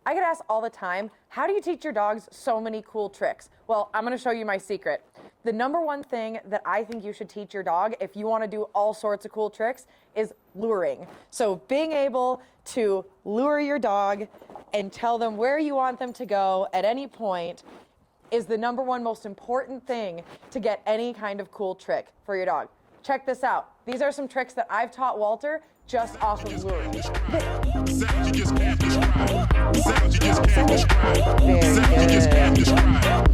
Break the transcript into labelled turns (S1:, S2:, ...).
S1: I get asked all the time, how do you teach your dogs so many cool tricks? Well, I'm gonna show you my secret. The number one thing that I think you should teach your dog if you wanna do all sorts of cool tricks is luring. So being able to lure your dog and tell them where you want them to go at any point is the number one most important thing to get any kind of cool trick for your dog. Check this out. These are some tricks that I've taught Walter just off of luring. Very good.